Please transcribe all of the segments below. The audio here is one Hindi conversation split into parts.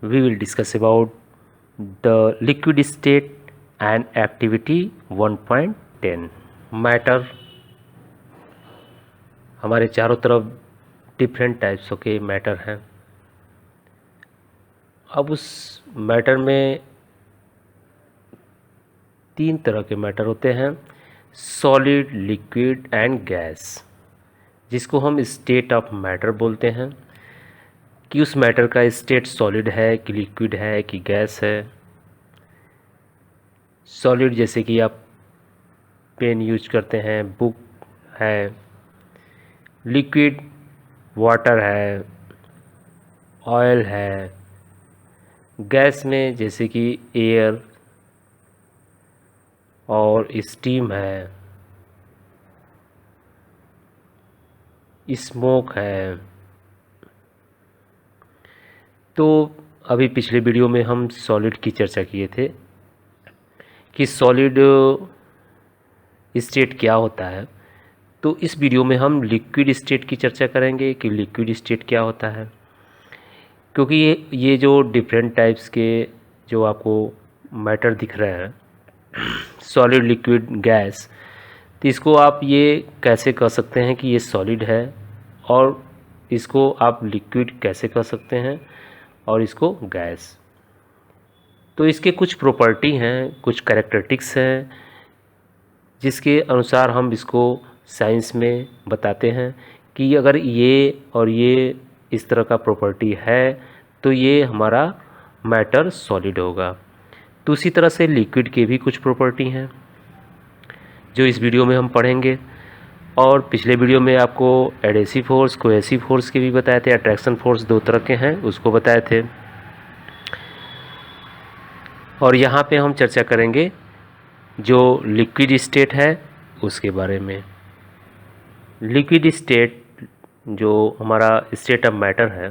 we will discuss about the liquid state and activity 1.10 matter. हमारे चारों तरफ डिफरेंट टाइप्स के मैटर हैं। अब उस मैटर में तीन तरह के मैटर होते हैं, सॉलिड, लिक्विड एंड गैस, जिसको हम स्टेट ऑफ मैटर बोलते हैं कि उस मैटर का स्टेट सॉलिड है कि लिक्विड है कि गैस है। सॉलिड जैसे कि आप पेन यूज करते हैं, बुक है। लिक्विड वाटर है, ऑयल है। गैस में जैसे कि एयर और स्टीम है, स्मोक है। तो अभी पिछले वीडियो में हम सॉलिड की चर्चा किए थे कि सॉलिड स्टेट क्या होता है। तो इस वीडियो में हम लिक्विड स्टेट की चर्चा करेंगे कि लिक्विड स्टेट क्या होता है, क्योंकि ये जो डिफरेंट टाइप्स के जो आपको मैटर दिख रहे हैं, सॉलिड, लिक्विड, गैस, तो इसको आप ये कैसे कह सकते हैं कि ये सॉलिड है और इसको आप लिक्विड कैसे कह सकते हैं और इसको गैस। तो इसके कुछ प्रॉपर्टी हैं, कुछ कैरेक्टरिस्टिक्स हैं, जिसके अनुसार हम इसको साइंस में बताते हैं कि अगर ये और ये इस तरह का प्रॉपर्टी है तो ये हमारा मैटर सॉलिड होगा। तो उसी तरह से लिक्विड के भी कुछ प्रॉपर्टी हैं जो इस वीडियो में हम पढ़ेंगे। और पिछले वीडियो में आपको एडेसिव फोर्स, कोहेसिव फोर्स के भी बताए थे। अट्रैक्शन फोर्स दो तरह के हैं, उसको बताए थे। और यहाँ पे हम चर्चा करेंगे जो लिक्विड स्टेट है उसके बारे में। लिक्विड स्टेट जो हमारा स्टेट ऑफ मैटर है,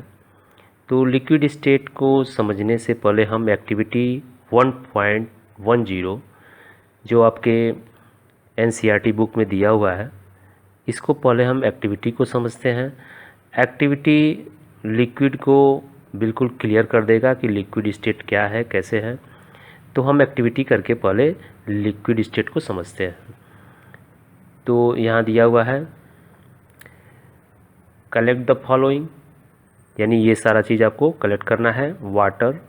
तो लिक्विड स्टेट को समझने से पहले हम एक्टिविटी 1.10 जो आपके एनसीईआरटी बुक में दिया हुआ है, इसको पहले हम एक्टिविटी को समझते हैं। एक्टिविटी लिक्विड को बिल्कुल क्लियर कर देगा कि लिक्विड स्टेट क्या है, कैसे है। तो हम एक्टिविटी करके पहले लिक्विड स्टेट को समझते हैं। तो यहाँ दिया हुआ है, कलेक्ट द फॉलोइंग, यानी ये सारा चीज़ आपको कलेक्ट करना है। Water,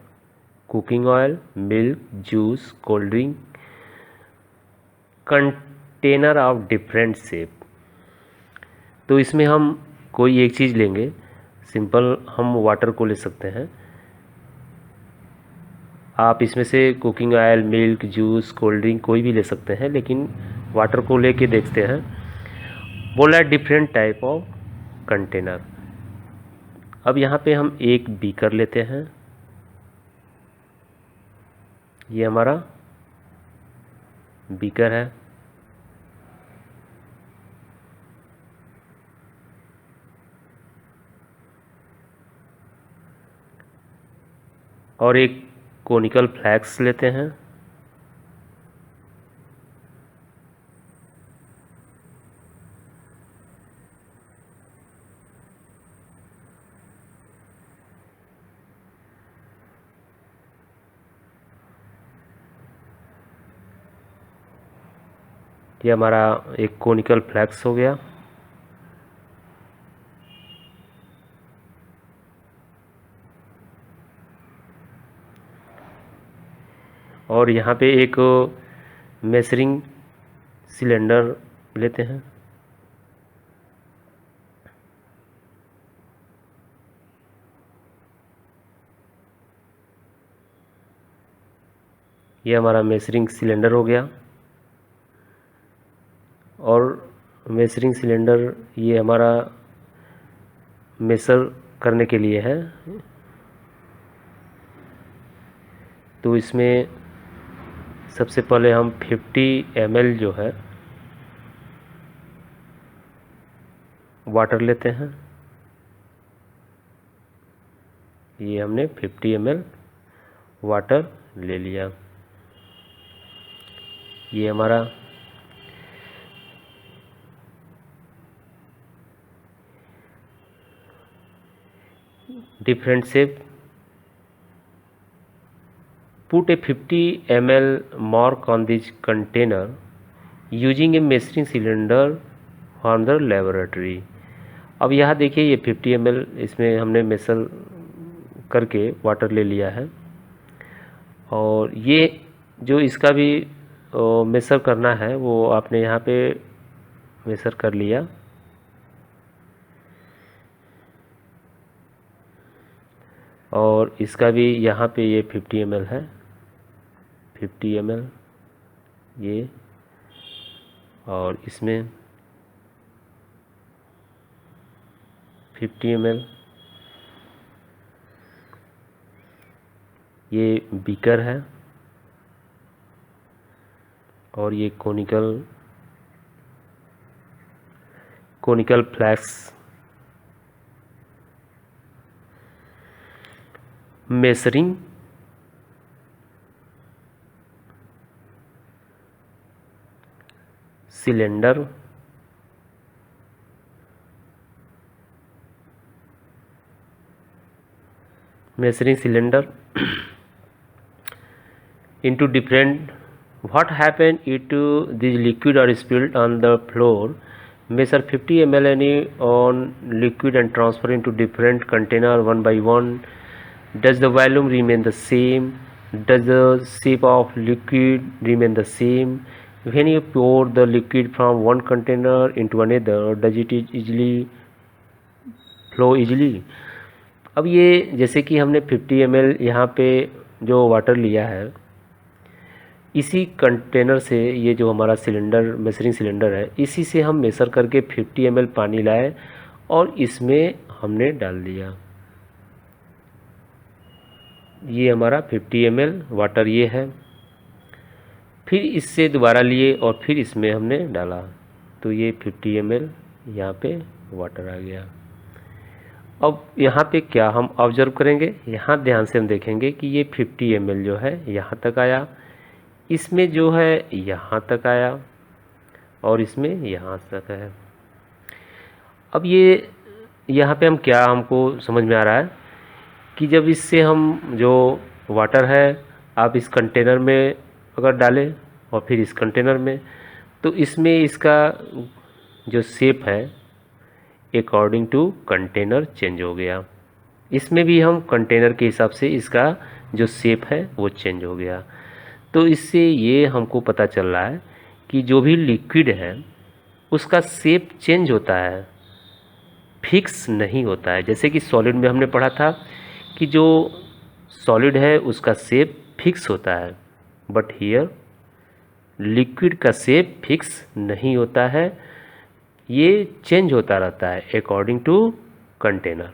cooking oil, milk, juice, cold drink, container of different shape. तो इसमें हम कोई एक चीज़ लेंगे। सिंपल हम वाटर को ले सकते हैं। आप इसमें से cooking oil, milk, juice, cold drink कोई भी ले सकते हैं, लेकिन वाटर को लेके देखते हैं। बोला है डिफरेंट टाइप ऑफ कंटेनर। अब यहाँ पे हम एक बीकर लेते हैं, ये हमारा बीकर है। और एक कोनिकल फ्लैक्स लेते हैं। ये हमारा एक कोनिकल फ्लैक्स हो गया। और यहाँ पे एक मेजरिंग सिलेंडर लेते हैं। ये हमारा मेजरिंग सिलेंडर हो गया। और मेजरिंग सिलेंडर ये हमारा मेजर करने के लिए है। तो इसमें सबसे पहले हम 50 ml जो है वाटर लेते हैं। ये हमने 50 ml वाटर ले लिया। ये हमारा different shape put a 50 ml mark on this container using a measuring cylinder from the laboratory। अब यहाँ देखिए ये 50 ml इसमें हमने मेजर करके वाटर ले लिया है, और ये जो इसका भी मेजर करना है वो आपने यहाँ पे मेजर कर लिया। और इसका भी यहाँ पे ये 50 ml है, 50 ml ये, और इसमें 50 ml ये बीकर है, और ये conical flask measuring cylinder into different, what happen if this liquid are spilled on the floor, measure 50 ml any on liquid and transfer into different container one by one. Does the volume remain the same? Does the shape of liquid remain the same? When you pour the liquid from one container into another, does it easily flow easily? अब ये जैसे कि हमने 50 ml यहाँ पे जो वाटर लिया है, इसी कंटेनर से, ये जो हमारा सिलेंडर मेजरिंग सिलेंडर है, इसी से हम मेजर करके 50 ml पानी लाए और इसमें हमने डाल दिया। ये हमारा 50 ml वाटर ये है, फिर इससे दोबारा लिए और फिर इसमें हमने डाला, तो ये 50 ml यहाँ पे वाटर आ गया। अब यहाँ पे क्या हम ऑब्जर्व करेंगे, यहाँ ध्यान से हम देखेंगे कि ये 50 ml जो है यहाँ तक आया, इसमें जो है यहाँ तक आया, और इसमें यहाँ तक है। अब ये यहाँ पे हम क्या हमको समझ में आ रहा है कि जब इससे हम जो वाटर है आप इस कंटेनर में अगर डालें और फिर इस कंटेनर में, तो इसमें इसका जो शेप है अकॉर्डिंग टू कंटेनर चेंज हो गया। इसमें भी हम कंटेनर के हिसाब से इसका जो शेप है वो चेंज हो गया। तो इससे ये हमको पता चल रहा है कि जो भी लिक्विड है उसका शेप चेंज होता है, फिक्स नहीं होता है। जैसे कि सॉलिड में हमने पढ़ा था कि जो सॉलिड है उसका शेप फिक्स होता है, बट हियर लिक्विड का शेप फिक्स नहीं होता है, ये चेंज होता रहता है अकॉर्डिंग टू कंटेनर।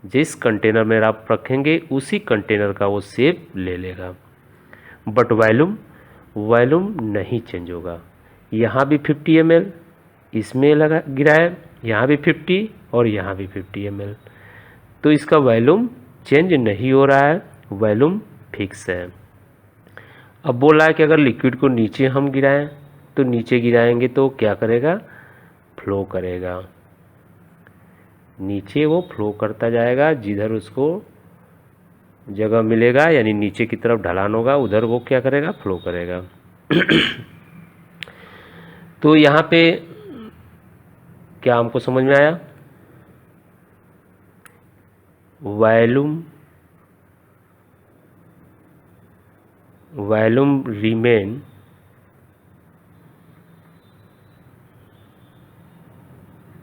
जिस कंटेनर में आप रखेंगे उसी कंटेनर का वो शेप ले लेगा, बट वॉल्यूम नहीं चेंज होगा। यहाँ भी 50 ml इसमें लगा गिरा है, यहाँ भी 50 और यहाँ भी 50 ml, तो इसका वॉल्यूम चेंज नहीं हो रहा है, वॉल्यूम फिक्स है। अब बोला है कि अगर लिक्विड को नीचे हम गिराएं, तो नीचे गिराएंगे तो क्या करेगा, फ्लो करेगा, नीचे वो फ्लो करता जाएगा, जिधर उसको जगह मिलेगा यानी नीचे की तरफ ढलान होगा उधर वो क्या करेगा, फ्लो करेगा। तो यहाँ पे क्या हमको समझ में आया, volume remain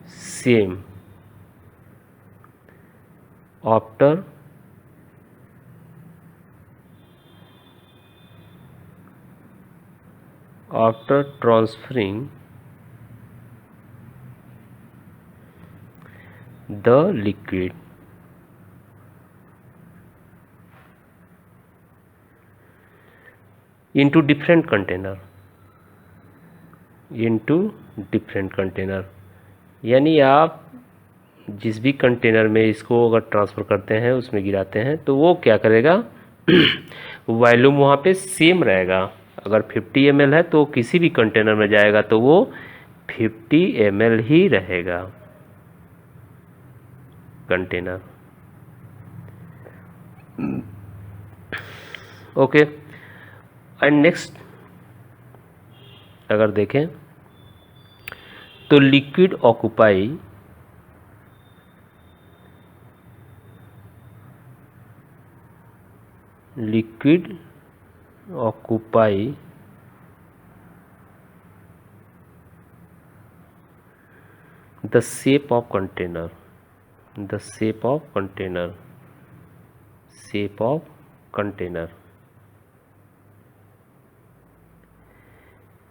same after transferring the liquid into different container, यानी आप जिस भी कंटेनर में इसको अगर ट्रांसफ़र करते हैं उसमें गिराते हैं तो वो क्या करेगा, वॉल्यूम वहाँ पे सेम रहेगा। अगर 50 ml है तो किसी भी कंटेनर में जाएगा तो वो 50 ml ही रहेगा कंटेनर। ओके। एंड नेक्स्ट अगर देखें तो liquid occupy the shape of container,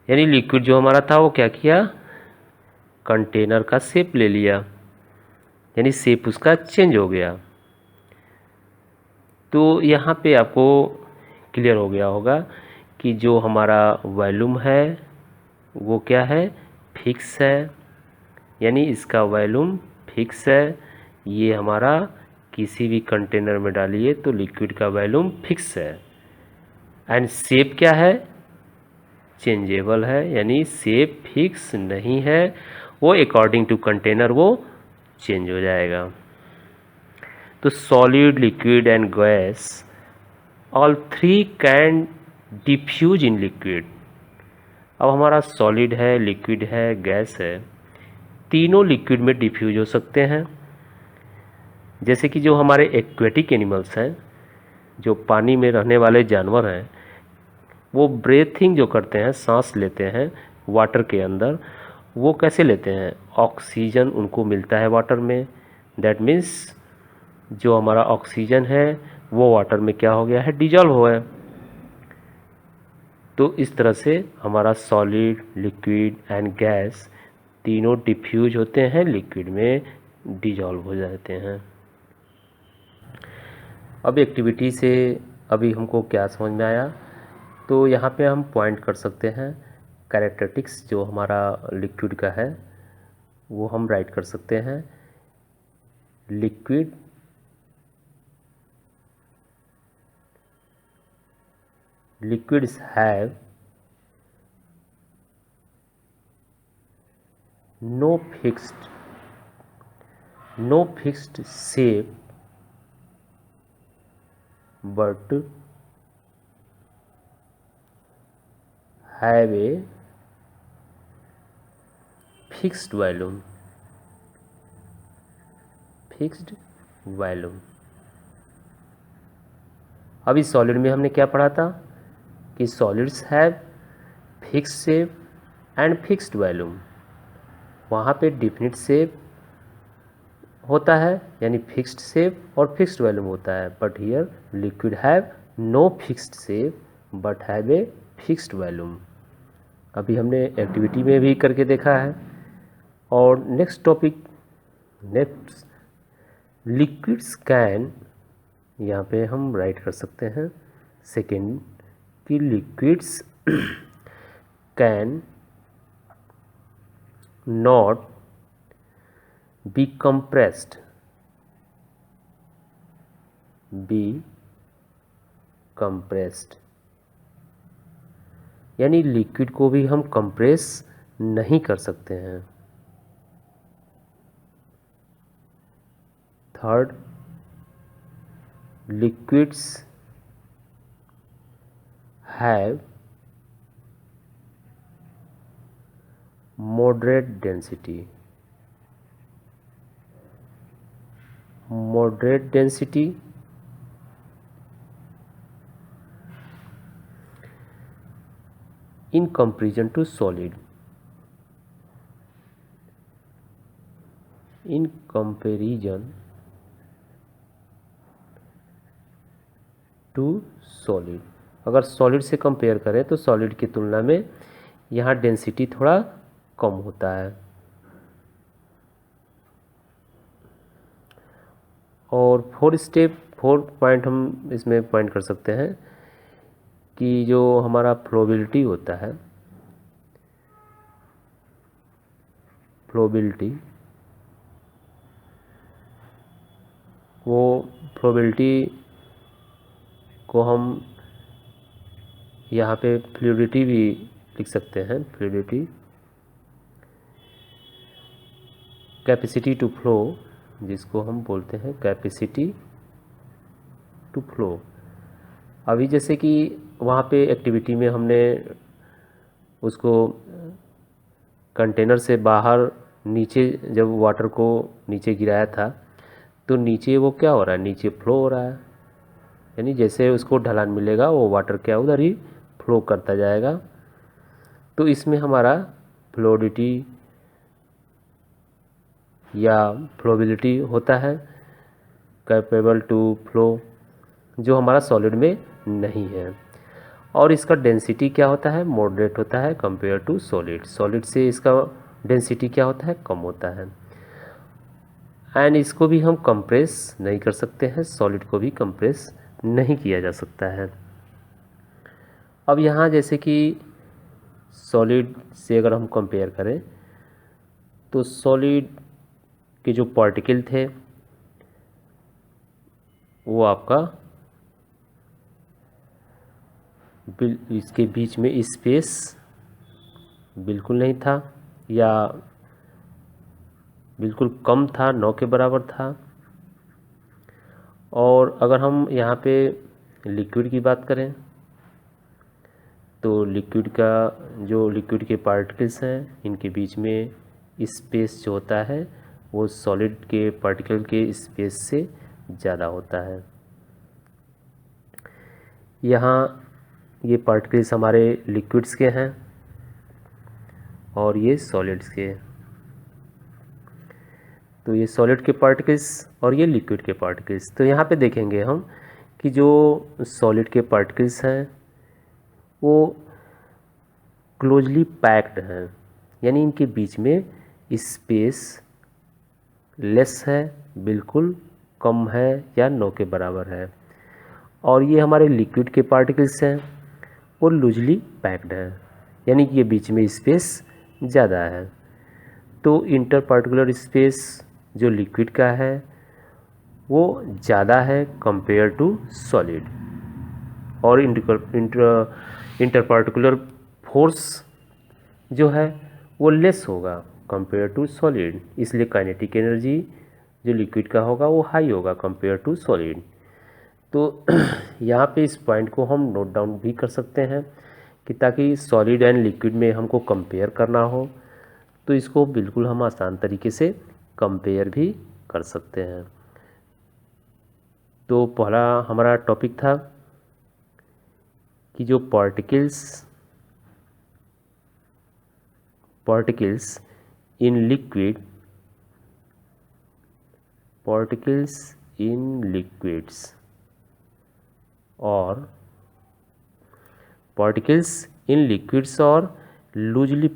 यानी लिक्विड जो हमारा था वो क्या किया, कंटेनर का शेप ले लिया, यानी शेप उसका चेंज हो गया। तो यहाँ पे आपको क्लियर हो गया होगा कि जो हमारा वॉल्यूम है वो क्या है, फिक्स है, यानी इसका वॉल्यूम फिक्स है। ये हमारा किसी भी कंटेनर में डालिए तो लिक्विड का वॉल्यूम फिक्स है। एंड शेप क्या है, चेंजेबल है, यानी शेप फिक्स नहीं है, वो अकॉर्डिंग टू कंटेनर वो चेंज हो जाएगा। तो solid, liquid and gas all three can diffuse in liquid. अब हमारा सॉलिड है, लिक्विड है, गैस है, तीनों लिक्विड में डिफ्यूज हो सकते हैं। जैसे कि जो हमारे एक्वेटिक एनिमल्स हैं, जो पानी में रहने वाले जानवर हैं, वो ब्रीथिंग जो करते हैं, सांस लेते हैं वाटर के अंदर, वो कैसे लेते हैं, ऑक्सीजन उनको मिलता है वाटर में। दैट मीन्स जो हमारा ऑक्सीजन है वो वाटर में क्या हो गया है, डिजॉल्व हुआ है। तो इस तरह से हमारा सॉलिड, लिक्विड एंड गैस तीनों डिफ्यूज होते हैं, लिक्विड में डिजॉल्व हो जाते हैं। अब एक्टिविटी से अभी हमको क्या समझ में आया, तो यहाँ पे हम पॉइंट कर सकते हैं कैरेक्टरिस्टिक्स जो हमारा लिक्विड का है वो हम राइट कर सकते हैं। Liquids have no fixed shape but have a fixed volume। अभी सॉलिड में हमने क्या पढ़ा था कि solids have fixed shape and fixed volume. वहाँ पे डिफिनिट शेप होता है, यानी फिक्स्ड शेप और फिक्स्ड वॉल्यूम होता है, but here liquid have no fixed shape but have a fixed volume. अभी हमने एक्टिविटी में भी करके देखा है। और नेक्स्ट लिक्विड्स कैन, यहाँ पे हम राइट कर सकते हैं सेकेंड कि liquids can not be compressed, यानी लिक्विड को भी हम कंप्रेस नहीं कर सकते हैं। Third, liquids have moderate density, in comparison to solid, अगर सॉलिड से कंपेयर करें तो सॉलिड की तुलना में यहाँ डेंसिटी थोड़ा कम होता है। और फोर्थ पॉइंट हम इसमें पॉइंट कर सकते हैं कि जो हमारा फ्लोबिलिटी होता है, वो फ्लोबिलिटी को हम यहाँ पे फ्लूइडिटी भी लिख सकते हैं। फ्लूइडिटी, कैपेसिटी टू फ्लो, जिसको हम बोलते हैं कैपेसिटी टू फ्लो। अभी जैसे कि वहाँ पे एक्टिविटी में हमने उसको कंटेनर से बाहर नीचे जब वाटर को नीचे गिराया था, तो नीचे वो क्या हो रहा है, नीचे फ्लो हो रहा है। यानी जैसे उसको ढलान मिलेगा वो वाटर क्या उधर ही फ्लो करता जाएगा। तो इसमें हमारा फ्लोडिटी या फ्लोबिलिटी होता है, कैपेबल टू फ्लो, जो हमारा सॉलिड में नहीं है। और इसका डेंसिटी क्या होता है, मॉडरेट होता है कंपेयर टू सॉलिड। सॉलिड से इसका डेंसिटी क्या होता है, कम होता है। एंड इसको भी हम कंप्रेस नहीं कर सकते हैं, सॉलिड को भी कंप्रेस नहीं किया जा सकता है। अब यहाँ जैसे कि सॉलिड से अगर हम कंपेयर करें तो सॉलिड के जो पार्टिकल थे वो आपका इसके बीच में स्पेस बिल्कुल नहीं था या बिल्कुल कम था, 9 के बराबर था। और अगर हम यहाँ पे लिक्विड की बात करें तो लिक्विड के पार्टिकल्स हैं, इनके बीच में स्पेस जो होता है वो सॉलिड के पार्टिकल के स्पेस से ज़्यादा होता है। यहाँ ये पार्टिकल्स हमारे लिक्विड्स के हैं और ये सॉलिड्स के। तो ये सॉलिड के पार्टिकल्स और ये लिक्विड के पार्टिकल्स। तो यहाँ पे देखेंगे हम कि जो सॉलिड के पार्टिकल्स हैं वो क्लोजली पैक्ड हैं, यानी इनके बीच में स्पेस लेस है, बिल्कुल कम है या 9 के बराबर है। और ये हमारे लिक्विड के पार्टिकल्स हैं वो लूजली पैक्ड हैं, यानी कि ये बीच में स्पेस ज़्यादा है। तो इंटर पार्टिकुलर स्पेस जो लिक्विड का है वो ज़्यादा है कंपेयर टू सॉलिड। और इंटर पार्टिकुलर फोर्स जो है वो लेस होगा कंपेयर टू सॉलिड, इसलिए काइनेटिक एनर्जी जो लिक्विड का होगा वो हाई होगा कंपेयर टू सॉलिड। तो यहाँ पे इस पॉइंट को हम नोट डाउन भी कर सकते हैं कि ताकि सॉलिड एंड लिक्विड में हमको कंपेयर करना हो तो इसको बिल्कुल हम आसान तरीके से कंपेयर भी कर सकते हैं। तो पहला हमारा टॉपिक था कि जो पार्टिकल्स इन लिक्विड्स और पार्टिकल्स इन लिक्विड्स और लूजली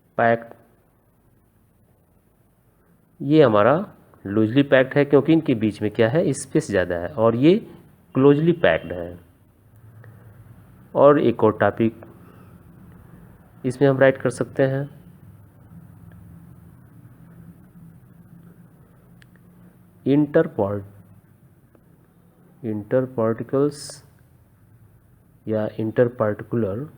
पैक्ड। ये हमारा लूजली पैक्ड है क्योंकि इनके बीच में क्या है, स्पेस ज़्यादा है, और ये क्लोजली पैक्ड है। और एक और टॉपिक इसमें हम राइट कर सकते हैं, इंटर पार्टिकल्स या inter particular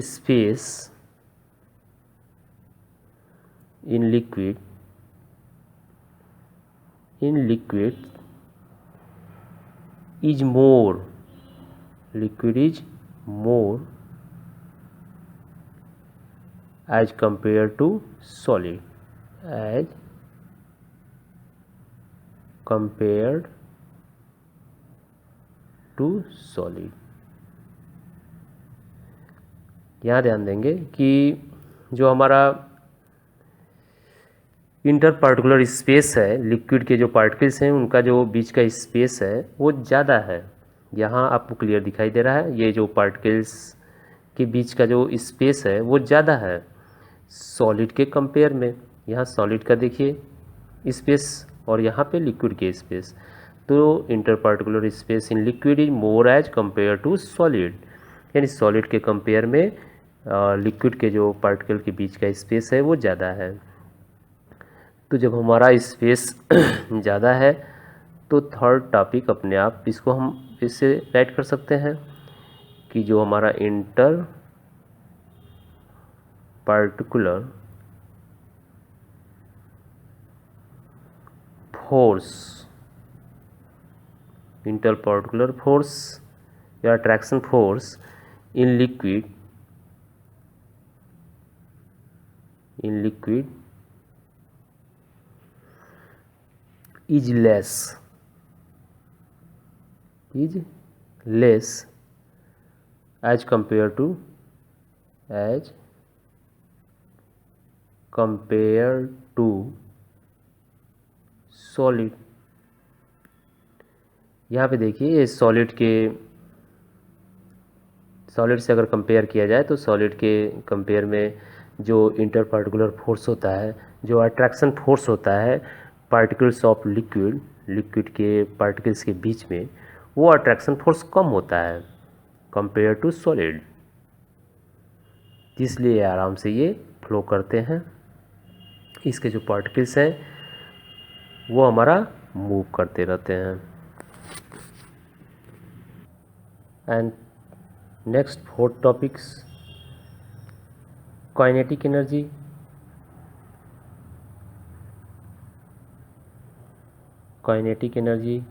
space in liquid is more as compared to solid, यहाँ ध्यान देंगे कि जो हमारा इंटर पार्टिकुलर स्पेस है, लिक्विड के जो पार्टिकल्स हैं उनका जो बीच का स्पेस है वो ज़्यादा है। यहाँ आपको क्लियर दिखाई दे रहा है, ये जो पार्टिकल्स के बीच का जो स्पेस है वो ज़्यादा है सॉलिड के कंपेयर में। यहाँ सॉलिड का देखिए स्पेस और यहाँ पे लिक्विड के स्पेस। तो inter particular space in liquid is more as compare to solid, यानी सॉलिड के कंपेयर में लिक्विड के जो पार्टिकल के बीच का स्पेस है वो ज़्यादा है। तो जब हमारा स्पेस ज़्यादा है तो थर्ड टॉपिक अपने आप इसको हम इससे राइट कर सकते हैं कि जो हमारा इंटर पार्टिकुलर फोर्स, इंटरपार्टिकुलर फोर्स या attraction force in liquid is less as compared to solid. यहाँ पे देखिए ये सॉलिड से अगर कंपेयर किया जाए तो सॉलिड के कंपेयर में जो इंटरपार्टिकुलर फोर्स होता है, जो अट्रैक्शन फोर्स होता है पार्टिकल्स ऑफ लिक्विड के पार्टिकल्स के बीच में, वो अट्रैक्शन फोर्स कम होता है कंपेयर टू सॉलिड, इसलिए आराम से ये फ्लो करते हैं। इसके जो पार्टिकल्स हैं वो हमारा मूव करते रहते हैं। And next 4 topics, kinetic energy. Kinetic energy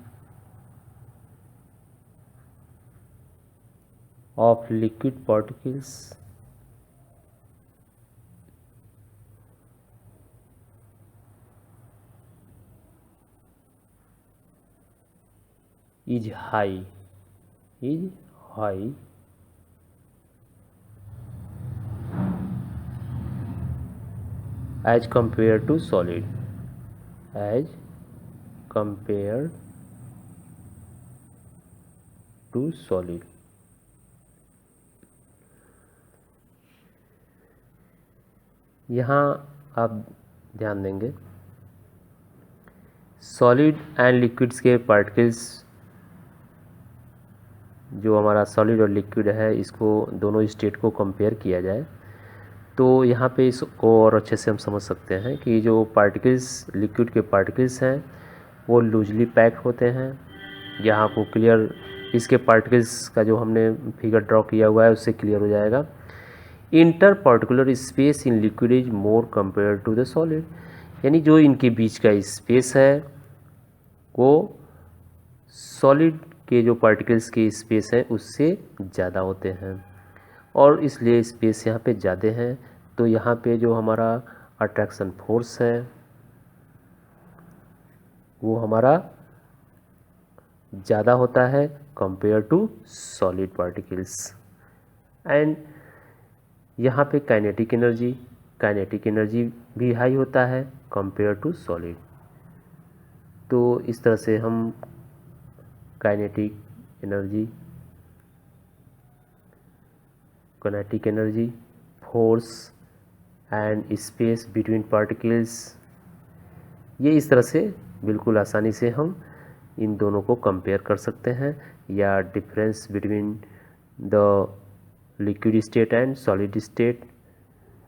of liquid particles is high as compared to solid, यहाँ आप ध्यान देंगे सॉलिड एंड लिक्विड्स के पार्टिकल्स, जो हमारा सॉलिड और लिक्विड है, इसको दोनों स्टेट को कंपेयर किया जाए तो यहाँ पे इसको और अच्छे से हम समझ सकते हैं कि जो पार्टिकल्स, लिक्विड के पार्टिकल्स हैं वो लूजली पैक्ड होते हैं। यहाँ को क्लियर, इसके पार्टिकल्स का जो हमने फिगर ड्रॉ किया हुआ है उससे क्लियर हो जाएगा। Inter particular space in liquid is more compare to the solid, यानी जो इनके बीच का स्पेस है वो सॉलिड के जो पार्टिकल्स के स्पेस है उससे ज़्यादा होते हैं, और इसलिए स्पेस यहाँ पे ज़्यादा है तो यहाँ पे जो हमारा अट्रैक्शन फोर्स है वो हमारा ज़्यादा होता है compare to solid particles. And यहाँ पे काइनेटिक एनर्जी भी हाई होता है कंपेयर टू सॉलिड। तो इस तरह से हम kinetic energy, force and space between particles, ये इस तरह से बिल्कुल आसानी से हम इन दोनों को कंपेयर कर सकते हैं, या difference between the liquid state and solid state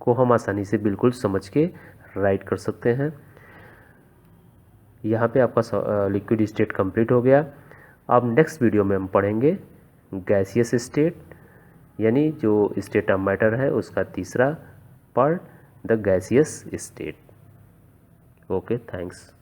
को हम आसानी से बिल्कुल समझ के राइट कर सकते हैं। यहाँ पे आपका लिक्विड स्टेट कंप्लीट हो गया। अब नेक्स्ट वीडियो में हम पढ़ेंगे गैसियस स्टेट, यानी जो स्टेट ऑफ मैटर है उसका तीसरा part, the gaseous state. Okay, thanks.